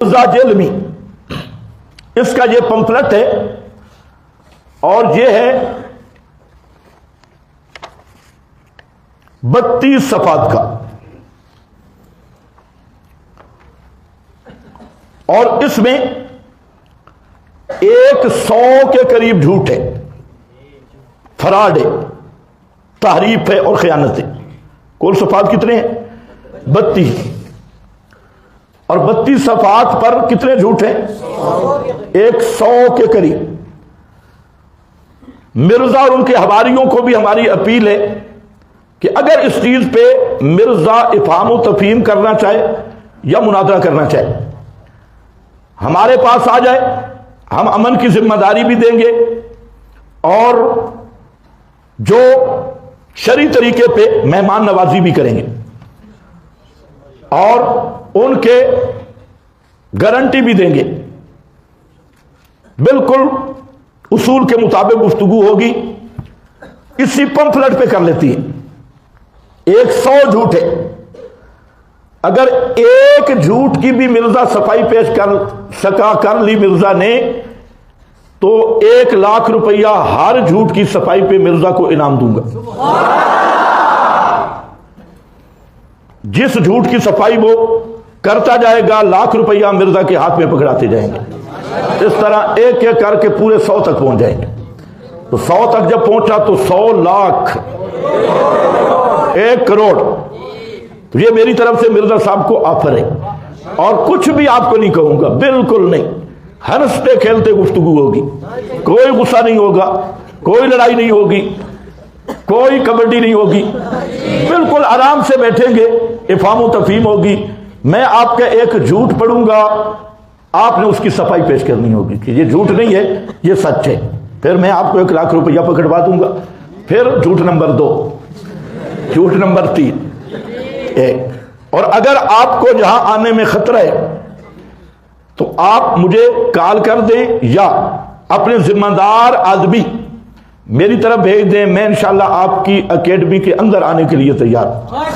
مرزا جیلمی، اس کا یہ پمفلٹ ہے اور یہ ہے 32 صفحات کا، اور اس میں 100 کے قریب جھوٹ ہے، فراڈ ہے، تحریف ہے اور خیانت ہے۔ کل صفحات کتنے ہیں؟ 32، اور 32 صفحات پر کتنے جھوٹ ہیں؟ 100 کے قریب۔ مرزا اور ان کے حواریوں کو بھی ہماری اپیل ہے کہ اگر اس چیز پہ مرزا افہام و تفہیم کرنا چاہے یا مناظرہ کرنا چاہے، ہمارے پاس آ جائے، ہم امن کی ذمہ داری بھی دیں گے اور جو شرعی طریقے پہ مہمان نوازی بھی کریں گے، اور ان کے گارنٹی بھی دیں گے، بالکل اصول کے مطابق گفتگو ہوگی۔ اسی پمفلٹ پہ کر لیتی ہے، 100 جھوٹ ہے، اگر ایک جھوٹ کی بھی مرزا صفائی پیش کر لی مرزا نے تو 1 لاکھ روپیہ ہر جھوٹ کی صفائی پہ مرزا کو انعام دوں گا۔ جس جھوٹ کی صفائی وہ کرتا جائے گا، 1 لاکھ روپیہ مرزا کے ہاتھ میں پکڑاتے جائیں گے۔ اس طرح ایک ایک کر کے پورے 100 تک پہنچ جائیں گے۔ تو 100 تک جب پہنچا تو 100 لاکھ، 1 کروڑ۔ تو یہ میری طرف سے مرزا صاحب کو آفر ہے، اور کچھ بھی آپ کو نہیں کہوں گا، بالکل نہیں، ہنستے کھیلتے گفتگو ہوگی، کوئی غصہ نہیں ہوگا، کوئی لڑائی نہیں ہوگی، کوئی کبڈی نہیں ہوگی، بالکل آرام سے بیٹھیں گے، افہام و تفہیم ہوگی۔ میں آپ کا ایک جھوٹ پڑھوں گا، آپ نے اس کی صفائی پیش کرنی ہوگی کہ یہ جھوٹ نہیں ہے، یہ سچ ہے، پھر میں آپ کو 1 لاکھ روپیہ پکڑوا دوں گا۔ پھر جھوٹ نمبر 2، جھوٹ نمبر 3، 1۔ اور اگر آپ کو جہاں آنے میں خطرہ ہے تو آپ مجھے کال کر دیں یا اپنے ذمہ دار آدمی میری طرف بھیج دیں، میں انشاءاللہ آپ کی اکیڈمی کے اندر آنے کے لیے تیار ہوں۔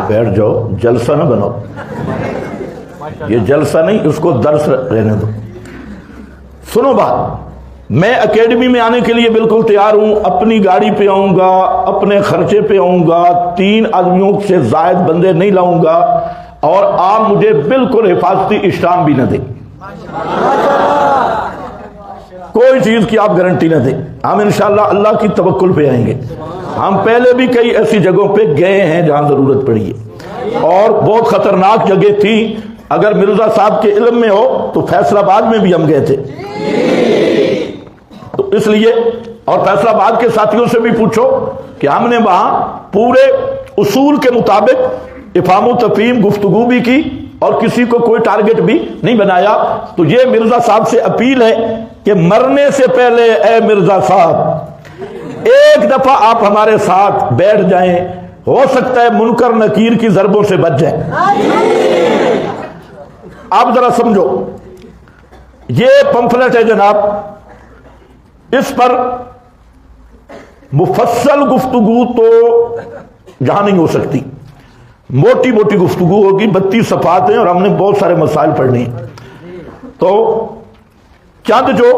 بیٹھ جاؤ، جلسہ نہ بناؤ، یہ جلسہ نہیں، اس کو درس رہنے دو۔ سنو بات، میں اکیڈمی میں آنے کے لیے بالکل تیار ہوں، اپنی گاڑی پہ آؤں گا، اپنے خرچے پہ آؤں گا، 3 آدمیوں سے زائد بندے نہیں لاؤں گا، اور آپ مجھے بالکل حفاظتی اشتہام بھی نہ دیں، کوئی چیز کی آپ گارنٹی نہ دیں۔ ہم انشاءاللہ اللہ کی توکل پہ آئیں گے۔ ہم پہلے بھی کئی ایسی جگہوں پہ گئے ہیں جہاں ضرورت پڑی ہے، اور بہت خطرناک جگہ تھی، اگر مرزا صاحب کے علم میں ہو تو فیصل آباد میں بھی ہم گئے تھے۔ تو اس لیے، اور فیصل آباد کے ساتھیوں سے بھی پوچھو کہ ہم نے وہاں پورے اصول کے مطابق افہام و تفہیم گفتگو بھی کی اور کسی کو کوئی ٹارگٹ بھی نہیں بنایا۔ تو یہ مرزا صاحب سے اپیل ہے کہ مرنے سے پہلے اے مرزا صاحب ایک دفعہ آپ ہمارے ساتھ بیٹھ جائیں، ہو سکتا ہے منکر نکیر کی ضربوں سے بچ جائیں۔ آپ ذرا سمجھو، یہ پمفلٹ ہے جناب، اس پر مفصل گفتگو تو جہاں نہیں ہو سکتی، موٹی موٹی گفتگو ہوگی، 32 صفحات ہیں اور ہم نے بہت سارے مسائل پڑھنے ہیں۔ تو چند جو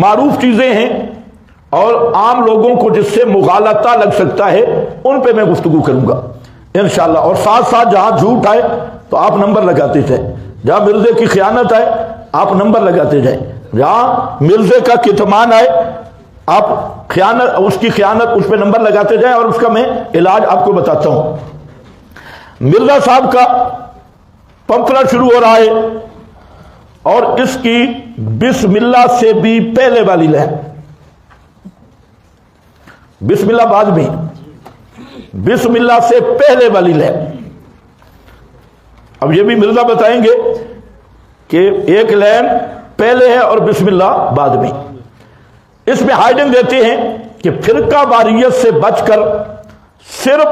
معروف چیزیں ہیں اور عام لوگوں کو جس سے مغالطہ لگ سکتا ہے ان پہ میں گفتگو کروں گا انشاءاللہ، اور ساتھ ساتھ جہاں جھوٹ آئے تو آپ نمبر لگاتے جائیں، جہاں مرزے کی خیانت آئے آپ نمبر لگاتے جائیں، جہاں مرزے کا کتمان آئے آپ خیانت، اس کی خیانت، اس پہ نمبر لگاتے جائیں، اور اس کا میں علاج آپ کو بتاتا ہوں۔ مرزا صاحب کا پمفلٹ شروع ہو رہا ہے، اور اس کی بسم اللہ سے بھی پہلے والی لائن، بسم اللہ بعد میں، بسم اللہ سے پہلے والی لائن۔ اب یہ بھی مرزا بتائیں گے کہ ایک لائن پہلے ہے اور بسم اللہ بعد میں۔ اس میں ہائیڈنگ دیتے ہیں کہ فرقہ واریت سے بچ کر صرف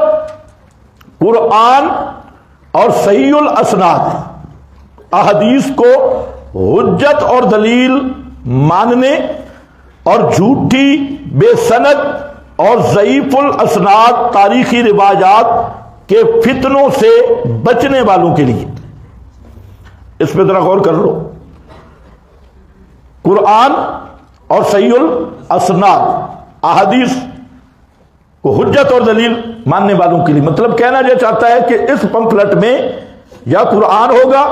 قرآن اور صحیح الاسناد احادیث کو حجت اور دلیل ماننے اور جھوٹی بے سند اور ضعیف الاسناد تاریخی روایات کے فتنوں سے بچنے والوں کے لیے. اس پہ ذرا غور کر لو. قرآن اور صحیح الاسناد احادیث کو حجت اور دلیل ماننے والوں کے لیے، مطلب کہنا یہ چاہتا ہے کہ اس پمفلٹ میں یا قرآن ہوگا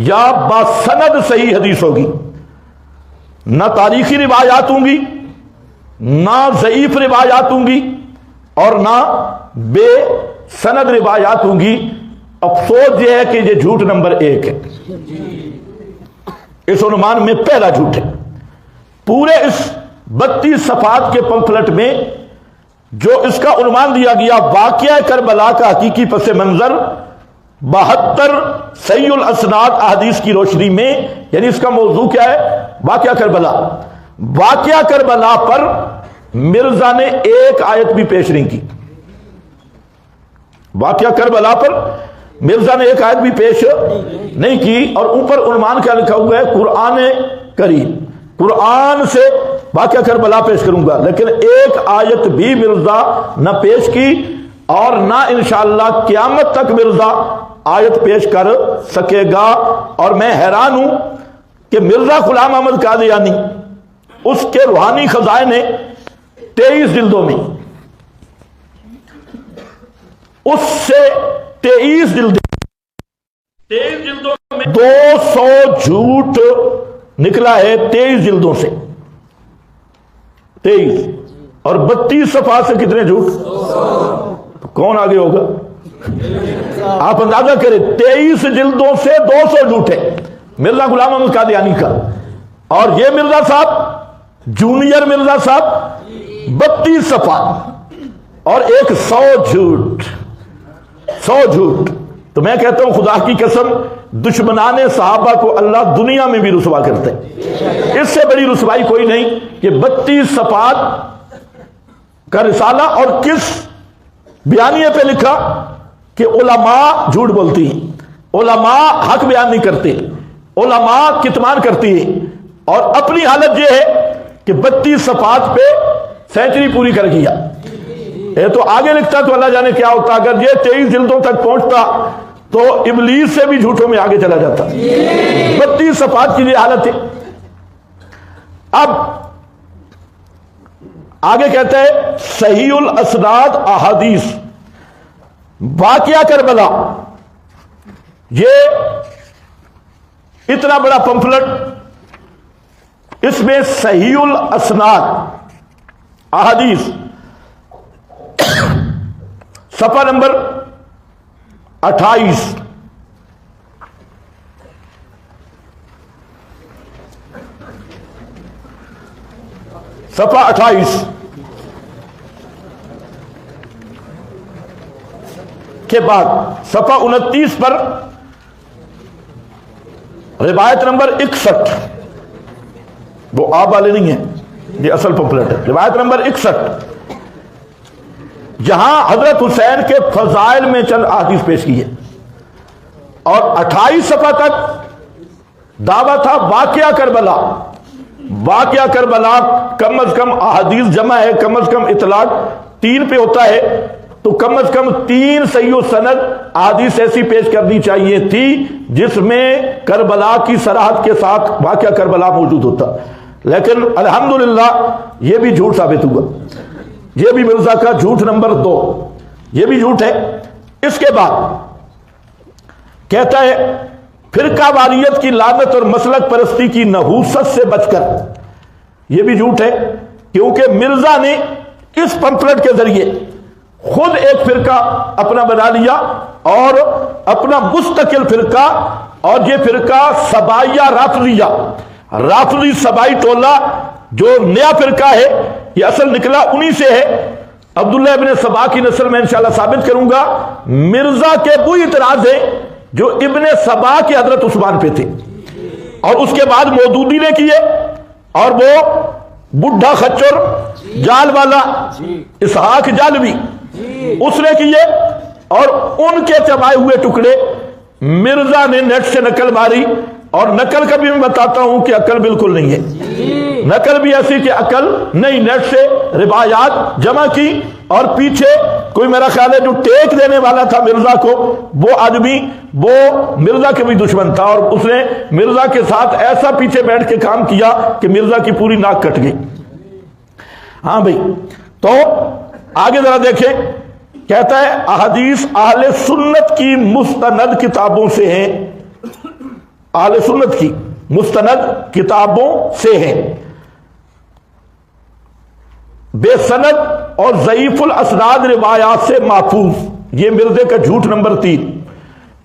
یا باسند صحیح حدیث ہوگی، نہ تاریخی روایات ہوں گی، نہ ضعیف روایات ہوں گی، اور نہ بے سند روایات ہوں گی. افسوس یہ ہے کہ یہ جھوٹ نمبر 1 ہے. اس عنوان میں پہلا جھوٹ ہے. پورے اس 32 صفحات کے پمفلٹ میں جو اس کا عنوان دیا گیا واقعہ کربلا کا حقیقی پس منظر 72 صحیح الاسناد احادیث کی روشنی میں، یعنی اس کا موضوع کیا ہے؟ واقعہ کربلا. واقعہ کربلا پر مرزا نے ایک آیت بھی پیش نہیں کی. واقعہ کربلا پر مرزا نے ایک آیت بھی پیش نہیں کی، اور اوپر عنوان کیا لکھا ہوا ہے؟ قرآن کریم. قرآن سے واقعہ کربلا پیش کروں گا، لیکن ایک آیت بھی مرزا نہ پیش کی، اور نہ انشاءاللہ قیامت تک مرزا آیت پیش کر سکے گا. اور میں حیران ہوں کہ مرزا غلام احمد قادیانی اس کے روحانی خزائن نے 23 جلدوں میں، اس سے 23 جلدوں میں 200 جھوٹ نکلا ہے. 23 جلدوں سے 23 اور 32 صفحات سے کتنے جھوٹ؟ کون آگے ہوگا؟ آپ اندازہ کریں، 23 جلدوں سے 200 جھوٹ ہے مرزا غلام احمد قادیانی کا. اور یہ مرزا صاحب، جونیئر مرزا صاحب، 32 صفحات اور ایک 100 جھوٹ. 100 جھوٹ. تو میں کہتا ہوں خدا کی قسم، دشمنان صحابہ کو اللہ دنیا میں بھی رسوا کرتے ہیں. اس سے بڑی رسوائی کوئی نہیں کہ 32 صفحات کا رسالہ، اور کس بیانیے پہ لکھا کہ علماء جھوٹ بولتی ہیں، علماء حق بیان نہیں کرتے، علماء کتمان کرتی ہیں. اور اپنی حالت یہ ہے کہ 32 صفحات پہ سینچری پوری کر گیا. یہ تو آگے لکھتا تو اللہ جانے کیا ہوتا. اگر یہ 23 جلدوں تک پہنچتا تو ابلیس سے بھی جھوٹوں میں آگے چلا جاتا. 32 صفحات کی یہ حالت ہے. اب آگے کہتا ہے صحیح الاسناد احادیث واقعہ کربلا. یہ اتنا بڑا پمفلٹ، اس میں صحیح الاسناد احادیث صفحہ نمبر 28 صفحہ 28 کے بعد صفحہ 29 پر روایت نمبر 61، وہ آپ والے نہیں ہیں، یہ اصل پمفلٹ ہے. روایت نمبر 61 جہاں حضرت حسین کے فضائل میں چند احادیث پیش کی ہے، اور 28 صفحہ تک دعویٰ تھا واقعہ کربلا. واقعہ کربلا کم از کم احادیث جمع ہے، کم از کم اطلاق 3 پہ ہوتا ہے، تو کم از کم 3 صحیح و سند احادیث ایسی پیش کرنی چاہیے تھی جس میں کربلا کی صراحت کے ساتھ واقعہ کربلا موجود ہوتا. لیکن الحمدللہ یہ بھی جھوٹ ثابت ہوا. یہ بھی مرزا کا جھوٹ نمبر 2، یہ بھی جھوٹ ہے. اس کے بعد کہتا ہے فرقہ واریت کی لعنت اور مسلک پرستی کی نحوست سے بچ کر. یہ بھی جھوٹ ہے، کیونکہ مرزا نے اس پمفلٹ کے ذریعے خود ایک فرقہ اپنا بنا لیا، اور اپنا مستقل فرقہ. اور یہ فرقہ سبائیہ رافضیہ، رافضی سبائی ٹولہ جو نیا فرقہ ہے، یہ اصل نکلا انہی سے ہے. عبداللہ ابن سبا کی نسل میں انشاءاللہ ثابت کروں گا. مرزا کے وہی اعتراض ہے جو ابن سبا کے حضرت عثمان پہ تھے، اور اس کے بعد مودودی نے کیے، اور وہ بڈھا خچر جال والا اسحاق جالوی اس نے کیے، اور ان کے چبائے ہوئے ٹکڑے مرزا نے نیٹ سے نقل ماری، اور نقل کا بھی میں بتاتا ہوں کہ عقل بالکل نہیں ہے، نقل بھی ایسی کہ عقل نہیں، نیٹ سے روایات جمع کی، اور پیچھے کوئی میرا خیال ہے جو ٹیک دینے والا تھا مرزا کو، وہ آدمی وہ مرزا کے بھی دشمن تھا، اور اس نے مرزا کے ساتھ ایسا پیچھے بیٹھ کے کام کیا کہ مرزا کی پوری ناک کٹ گئی۔ ہاں بھائی، تو آگے ذرا دیکھیں، کہتا ہے احادیث اہل سنت کی مستند کتابوں سے ہیں، اہل سنت کی مستند کتابوں سے ہیں، بے سند اور ضعیف الاسناد روایات سے محفوظ۔ یہ مرزے کا جھوٹ نمبر 3۔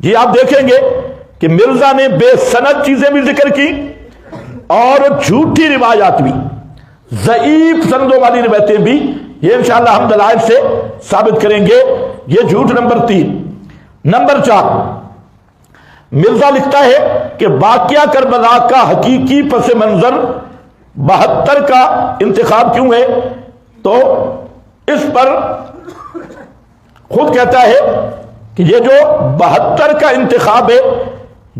یہ آپ دیکھیں گے کہ مرزا نے بے سند چیزیں بھی ذکر کی اور جھوٹی روایات بھی، ضعیف سندوں والی روایتیں بھی، یہ انشاءاللہ ہم دلائل سے ثابت کریں گے۔ یہ جھوٹ نمبر 3۔ نمبر 4، مرزا لکھتا ہے کہ واقعہ کربلا کا حقیقی پس منظر 72 کا انتخاب کیوں ہے؟ تو اس پر خود کہتا ہے کہ یہ جو 72 کا انتخاب ہے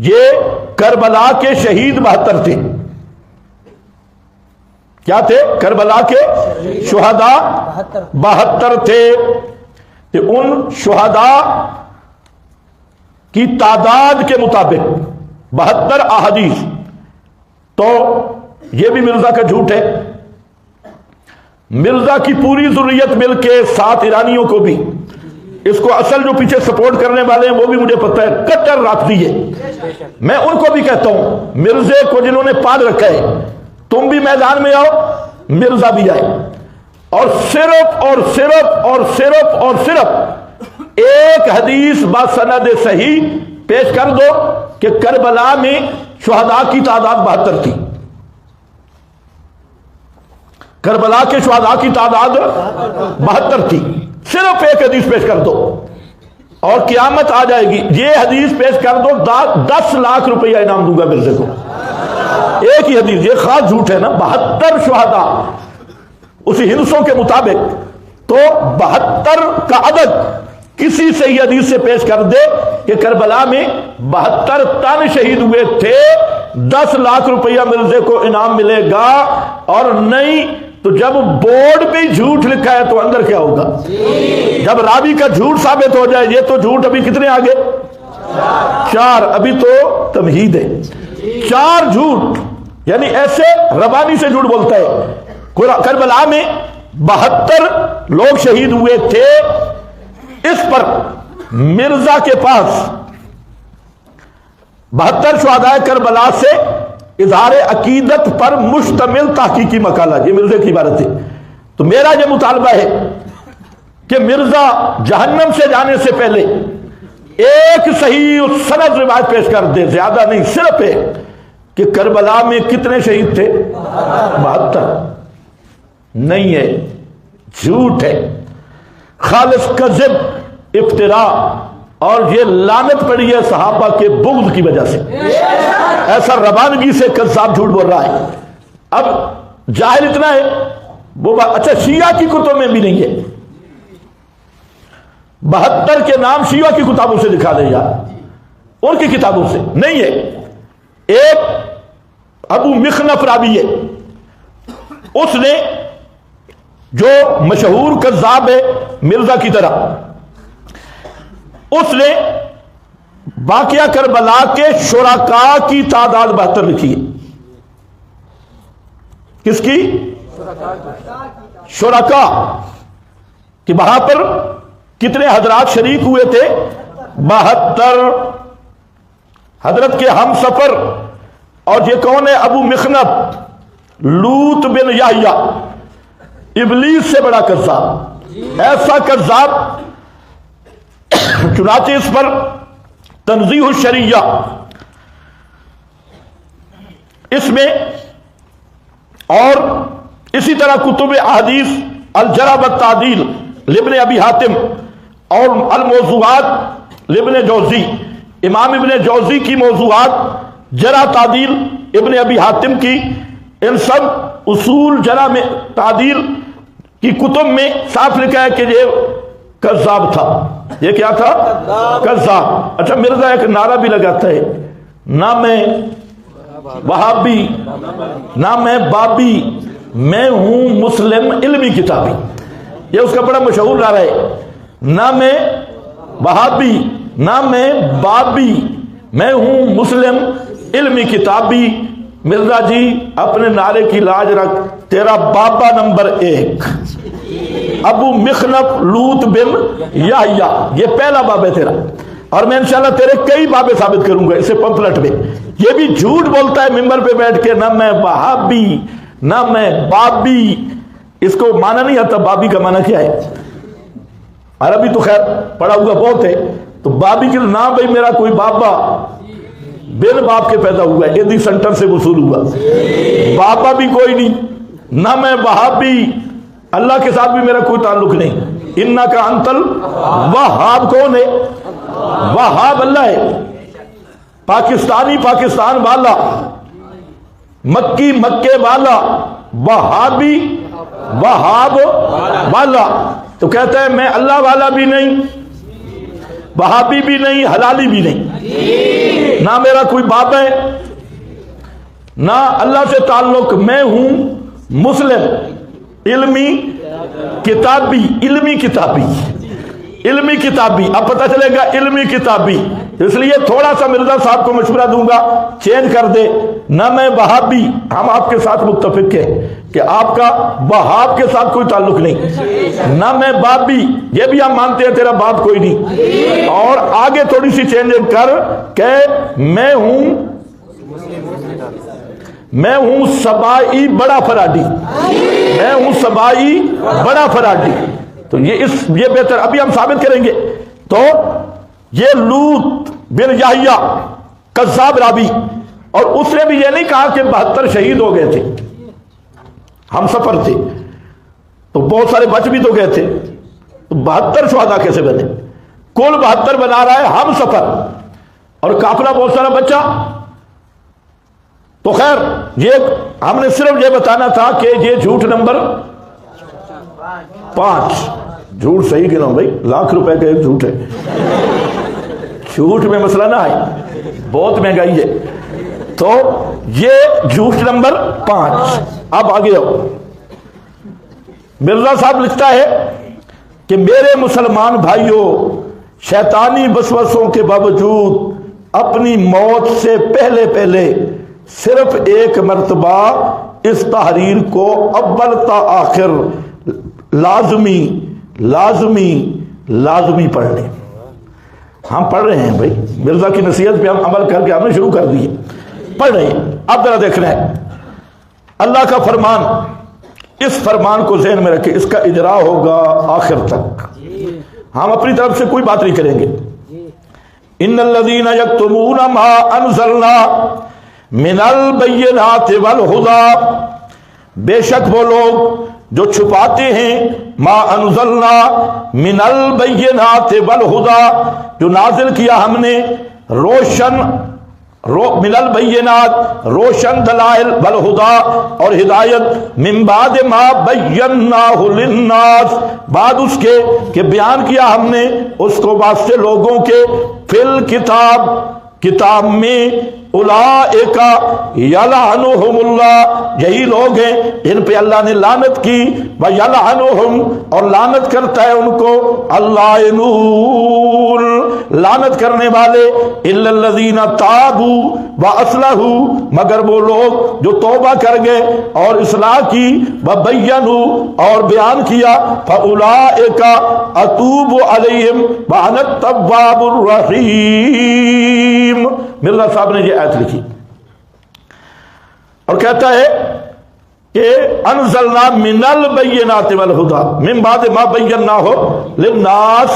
یہ کربلا کے شہید 72 تھے۔ کیا تھے؟ کربلا کے شہداء 72 تھے، کہ ان شہداء کی تعداد کے مطابق 72 احادیث۔ تو یہ بھی مرزا کا جھوٹ ہے۔ مرزا کی پوری ذریت مل کے 7 ایرانیوں کو بھی، اس کو اصل جو پیچھے سپورٹ کرنے والے ہیں وہ بھی مجھے پتہ ہے، کٹر رافضی ہے۔ میں ان کو بھی کہتا ہوں، مرزے کو جنہوں نے پال رکھا ہے، تم بھی میدان میں آؤ، مرزا بھی آئے، اور صرف اور صرف اور صرف اور صرف ایک حدیث باسند صحیح پیش کر دو کہ کربلا میں شہداء کی تعداد 72 تھی۔ کربلا کے شہداء کی تعداد 72 تھی، صرف ایک حدیث پیش کر دو اور قیامت آ جائے گی۔ یہ حدیث پیش کر دو، 10 لاکھ روپیہ انعام دوں گا مرزے کو، ایک ہی حدیث۔ یہ خاص جھوٹ ہے نا، 72 شہداء اسی ہندسوں کے مطابق، تو 72 کا عدد کسی صحیح حدیث سے پیش کر دے کہ کربلا میں 72 تن شہید ہوئے تھے، 10 لاکھ روپیہ مرزے کو انعام ملے گا۔ اور نہیں تو جب بورڈ پہ جھوٹ لکھا ہے تو اندر کیا ہوگا؟ جب راوی کا جھوٹ ثابت ہو جائے، یہ تو جھوٹ ابھی کتنے آگے؟ 4، ابھی تو تمہید ہے۔ 4 جھوٹ، یعنی ایسے ربانی سے جھوٹ بولتا ہے۔ کربلا میں 72 لوگ شہید ہوئے تھے، اس پر مرزا کے پاس 72 شہداء کربلا سے اظہار عقیدت پر مشتمل تحقیقی مقالہ، یہ مرزا کی عبارت ہے۔ تو میرا یہ مطالبہ ہے کہ مرزا جہنم سے جانے سے پہلے ایک صحیح سند روایت پیش کر دے، زیادہ نہیں، صرف ایک، کہ کربلا میں کتنے شہید تھے؟ 72 نہیں ہے، جھوٹ ہے، خالص کذب، افتراء، اور یہ لعنت پڑی ہے صحابہ کے بغض کی وجہ سے۔ ایسا روانگی سے کذاب جھوٹ بول رہا ہے۔ اب جاہل اتنا ہے، وہ اچھا شیعہ کی کتب میں بھی نہیں ہے، 72 کے نام شیعہ کی کتابوں سے دکھا دے یار، ان کی کتابوں سے نہیں ہے۔ ایک ابو مخنف راوی ہے، اس نے جو مشہور کذاب ہے مرزا کی طرح، اس نے واقعہ کربلا کے شرکاء کی تعداد 72 لکھی ہے۔ کس کی؟ شرکاء، کہ وہاں پر کتنے حضرات شریک ہوئے تھے؟ 72۔ حضرت کے ہم سفر، اور یہ کون ہے؟ ابو مخنف لوط بن یحییٰ، ابلیس سے بڑا کذاب، ایسا کذاب، چنانچہ اس پر تنزیہ الشریعہ، اس میں اور اسی طرح کتب احادیث الجرح والتعدیل لابن ابی حاتم اور الموضوعات لابن جوزی، امام ابن جوزی کی موضوعات، جرح تعدیل ابن ابی حاتم کی، ان سب اصول جرح میں تعدیل کی کتب میں صاف لکھا ہے کہ یہ کذاب تھا۔ یہ کیا تھا؟ کذاب۔ اچھا مرزا ایک نعرہ بھی لگاتا ہے، نہ میں وہابی نہ میں بابی، میں ہوں مسلم علمی کتابی۔ یہ اس کا بڑا مشہور نعرہ ہے، نہ میں وہابی نہ میں بابی، میں ہوں مسلم علمی کتابی۔ مرزا جی اپنے نعرے کی لاج رکھ، تیرا بابا نمبر 1 ابو مخنف لوط بن یحییٰ، یہ پہلا باب ہے تیرا، اور میں انشاءاللہ تیرے کئی بابے ثابت کروں گا اسے پمفلٹ میں۔ یہ بھی جھوٹ بولتا ہے ممبر پہ بیٹھ کے، نہ میں وہابی نہ میں بابی۔ اس کو معنی نہیں آتا بابی کا معنی کیا ہے، عربی تو خیر پڑھا ہوا بہت ہے، تو بابی کے نام بھائی میرا کوئی بابا بن باپ کے پیدا ہوا ہے، ایدی سنٹر سے وصول ہوا، بابا بھی کوئی نہیں، نہ میں وہابی، اللہ کے ساتھ بھی میرا کوئی تعلق نہیں۔ انکا انتل وہاب کون ہے؟ وہاب اللہ ہے، پاکستانی پاکستان والا، مکی مکے والا، وہابی وہاب والا۔ تو کہتا ہے میں اللہ والا بھی نہیں، وہابی بھی نہیں، حلالی بھی نہیں، نہ میرا کوئی باپ ہے نہ اللہ سے تعلق، میں ہوں مسلم علمی کتابی۔ علمی کتابی، علمی کتابی، اب پتہ چلے گا علمی کتابی۔ اس لیے تھوڑا سا مرزا صاحب کو مشورہ دوں گا، چینج کر دے، نہ میں وہابی، ہم آپ کے ساتھ متفق ہیں کہ آپ کا وہاب کے ساتھ کوئی تعلق نہیں، نہ میں بابی، یہ بھی ہم مانتے ہیں تیرا باپ کوئی نہیں، اور آگے تھوڑی سی چینج کر کہ میں ہوں سبائی بڑا فراڈی، میں ہوں سبائی بڑا فراڈی۔ تو یہ بہتر ابھی ہم ثابت کریں گے۔ تو یہ لوط بن یحییٰ کذاب راوی، اور اس نے بھی یہ نہیں کہا کہ 72 شہید ہو گئے تھے، ہم سفر تھے، تو بہت سارے بچ بھی تو گئے تھے، تو 72 شہداء کیسے بنے؟ کل 72 بنا رہا ہے ہم سفر، اور قافلہ بہت سارا بچہ۔ تو خیر یہ ہم نے صرف یہ بتانا تھا کہ یہ جھوٹ نمبر 5، جھوٹ صحیح گنا بھائی، ₹1,00,000 کا ایک جھوٹ ہے، جھوٹ میں مسئلہ نہ ہے، بہت مہنگائی ہے۔ تو یہ جھوٹ نمبر 5۔ اب آگے آؤ، مرزا صاحب لکھتا ہے کہ میرے مسلمان بھائیوں، شیطانی وسوسوں کے باوجود اپنی موت سے پہلے پہلے صرف ایک مرتبہ اس تحریر کو اول تا آخر لازمی لازمی لازمی پڑھ لیں۔ ہم پڑھ رہے ہیں بھائی، مرزا کی نصیحت پہ ہم عمل کر کے ہم نے شروع کر دیے، پڑھ رہے ہیں۔ اب ذرا دیکھنا ہے اللہ کا فرمان، اس فرمان کو ذہن میں رکھیں، اس کا اجرا ہوگا آخر تک، ہم اپنی طرف سے کوئی بات نہیں کریں گے۔ ان الذین یکتمون ما انزلنا من البینات والہدی، بے شک وہ لوگ جو چھپاتے ہیں ما انزلنا من البینات والہدی، جو نازل کیا ہم نے من البینات روشن دلائل والہدی اور ہدایت، من بعد ما بیناہ للناس، بعد اس کے کہ بیان کیا ہم نے اس کو واسطے لوگوں کے، فی الکتاب کتاب میں، اولئک یلعنہم اللہ، یہی لوگ ہیں ان پہ اللہ نے لعنت کی، ویلعنہم اور لعنت کرتا ہے ان کو اللائنون، لعنت کرنے والے، الا الذین تابوا واصلحوا، مگر وہ لوگ جو توبہ کر گئے اور اصلاح کی، وبینوا اور بیان کیا، فاولئک اتوب علیہم وانا التواب الرحیم۔ مرزا صاحب نے یہ آیت لکھی اور کہتا ہے کہ انزلنا من البینات والہدی من بعد ما بیناہ للناس،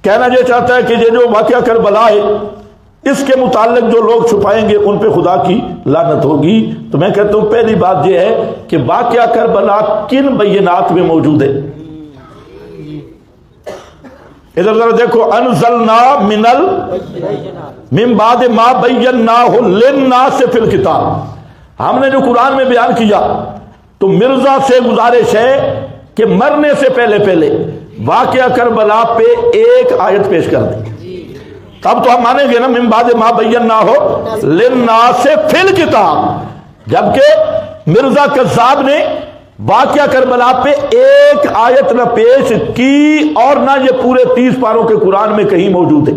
کہنا یہ چاہتا ہے کہ یہ جو واقعہ کربلا ہے اس کے متعلق جو لوگ چھپائیں گے ان پہ خدا کی لعنت ہوگی۔ تو میں کہتا ہوں پہلی بات یہ ہے کہ واقعہ کربلا کن بینات میں موجود ہے؟ ادھر ذرا دیکھو، انزلنا من بعد ما بیناہ للناس فی الکتاب، ہم نے جو قرآن میں بیان کیا، تو مرزا سے گزارش ہے کہ مرنے سے پہلے پہلے واقعہ کربلا پہ ایک آیت پیش کر دیں تب تو ہم مانیں گے نا، من بعد ما بینا ہو للناس فی الکتاب۔ جبکہ مرزا کذاب نے واقعہ کربلا پہ ایک آیت نہ پیش کی اور نہ یہ پورے 30 پاروں کے قرآن میں کہیں موجود ہے۔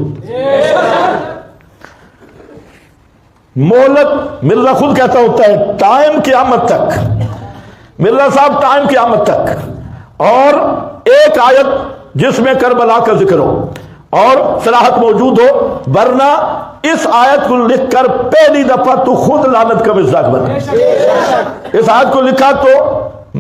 مہلت مرزا خود کہتا ہوتا ہے ٹائم قیامت تک، مرزا صاحب ٹائم قیامت تک، اور ایک آیت جس میں کربلا کا ذکر ہو اور صراحت موجود ہو، ورنہ اس آیت کو لکھ کر پہلی دفعہ تو خود لعنت کا مزاق بنا۔ اس آیت کو لکھا تو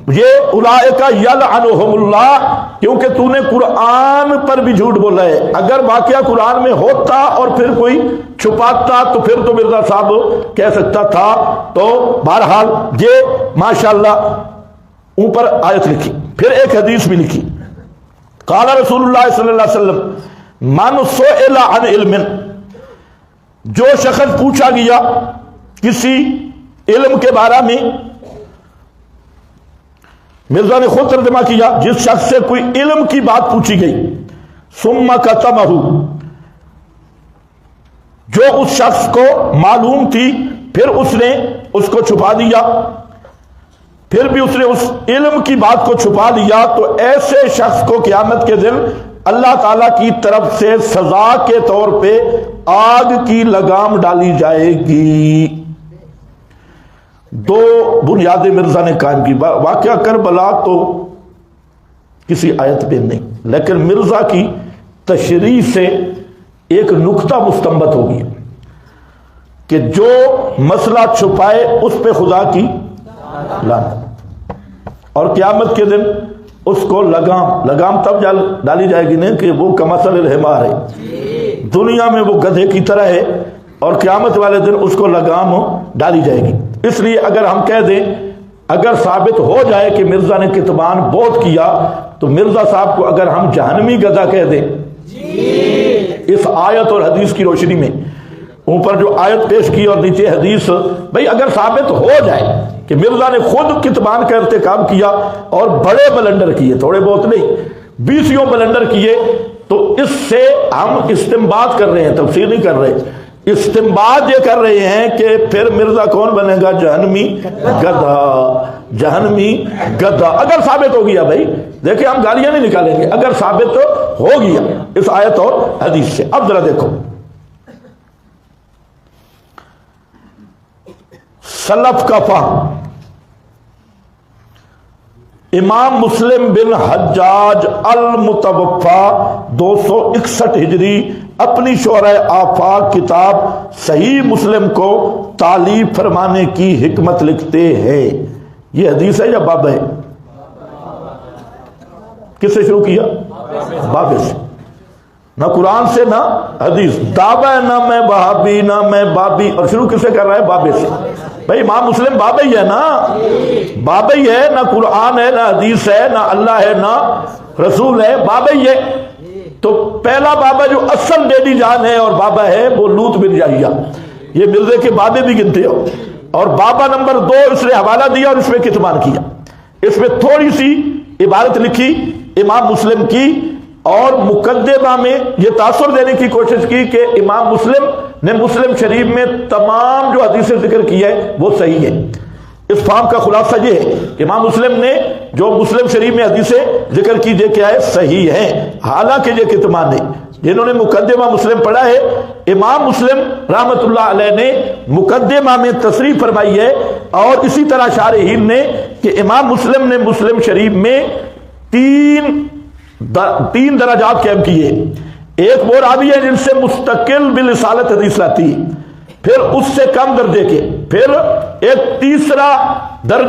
یہ اولئک یلعنہم اللہ، کیونکہ تو نے قرآن پر بھی جھوٹ بولا ہے۔ اگر واقعہ قرآن میں ہوتا اور پھر کوئی چھپاتا تو پھر تو مرزا صاحب کہہ سکتا تھا۔ تو بہرحال یہ ماشاءاللہ اوپر آیت لکھی، پھر ایک حدیث بھی لکھی، قال رسول اللہ صلی اللہ علیہ وسلم من سئل عن علم، جو شخص پوچھا گیا کسی علم کے بارے میں، مرزا نے خود ترجمہ کیا، جس شخص سے کوئی علم کی بات پوچھی گئی، ثم کتمہ، جو اس شخص کو معلوم تھی پھر اس نے اس کو چھپا دیا، پھر بھی اس نے اس علم کی بات کو چھپا لیا، تو ایسے شخص کو قیامت کے دن اللہ تعالی کی طرف سے سزا کے طور پہ آگ کی لگام ڈالی جائے گی۔ دو بنیادیں مرزا نے قائم کی۔ واقعہ کربلا تو کسی آیت پہ نہیں، لیکن مرزا کی تشریح سے ایک نقطہ مستنبط ہو گیا کہ جو مسئلہ چھپائے اس پہ خدا کی لعنت، اور قیامت کے دن اس کو لگام تب ڈالی جائے گی نہیں کہ وہ کمثل الحمار ہے، دنیا میں وہ گدھے کی طرح ہے، اور قیامت والے دن اس کو لگام ڈالی جائے گی۔ اس لیے اگر ہم کہہ دیں، اگر ثابت ہو جائے کہ مرزا نے کتمان بہت کیا، تو مرزا صاحب کو اگر ہم جہنمی گدھا کہہ دیں اس آیت اور حدیث کی روشنی میں، اوپر جو آیت پیش کی اور نیچے حدیث، بھئی اگر ثابت ہو جائے کہ مرزا نے خود کتمان کا ارتکاب کیا اور بڑے بلنڈر کیے، تھوڑے بہت نہیں، 20 بلنڈر کیے، تو اس سے ہم استنباط کر رہے ہیں، تفسیر نہیں کر رہے، استنباط یہ کر رہے ہیں کہ پھر مرزا کون بنے گا؟ جہنمی گدھا، جہنمی گدھا۔ اگر ثابت ہو گیا، بھائی دیکھیں ہم گالیاں نہیں نکالیں گے، اگر ثابت ہو گیا اس آیت اور حدیث سے۔ اب ذرا دیکھو سلف کا فہم، امام مسلم بن حجاج المتوفا 261 ہجری اپنی شرح آفاق کتاب صحیح مسلم کو تعلیف فرمانے کی حکمت لکھتے ہیں۔ یہ حدیث ہے یا باب ہے؟ کس سے شروع کیا؟ باب سے، نہ قرآن سے نہ حدیث، دعویٰ نہ میں وہابی نہ میں بابی، اور شروع کس سے کر رہا ہے؟ باب سے۔ بھائی امام مسلم بابا ہی ہے نا، بابا ہی ہے، نہ قرآن ہے نہ حدیث ہے نہ اللہ ہے نہ رسول ہے، بابا ہی ہے۔ تو پہلا بابا جو اصل ڈیڈی جان ہے اور بابا ہے وہ لوط بن یحییٰ، یہ مرزے کے بابے بھی گنتے ہو، اور بابا نمبر 2 اس نے حوالہ دیا اور اس میں کتمان کیا۔ اس میں تھوڑی سی عبارت لکھی امام مسلم کی، اور مقدمہ میں یہ تاثر دینے کی کوشش کی کہ امام مسلم نے مسلم شریف میں تمام جو حدیثیں ذکر کی ہے وہ صحیح ہے۔ اس فہم کا خلاصہ یہ ہے کہ امام مسلم نے جو مسلم شریف میں حدیثیں ذکر کی یہ کیا ہے؟ صحیح ہیں، حالانکہ یہ کتمان ہے۔ جنہوں نے مقدمہ مسلم پڑھا ہے، امام مسلم رحمت اللہ علیہ نے مقدمہ میں تصریح فرمائی ہے، اور اسی طرح شارحین نے کہ امام مسلم نے مسلم شریف میں تین درجات قائم کیے۔ ایک وہ راوی ہے جن سے مستقل بالرسالت حدیث لاتی، پھر اس سے کم درجے کے، پھر ایک تیسرا درجہ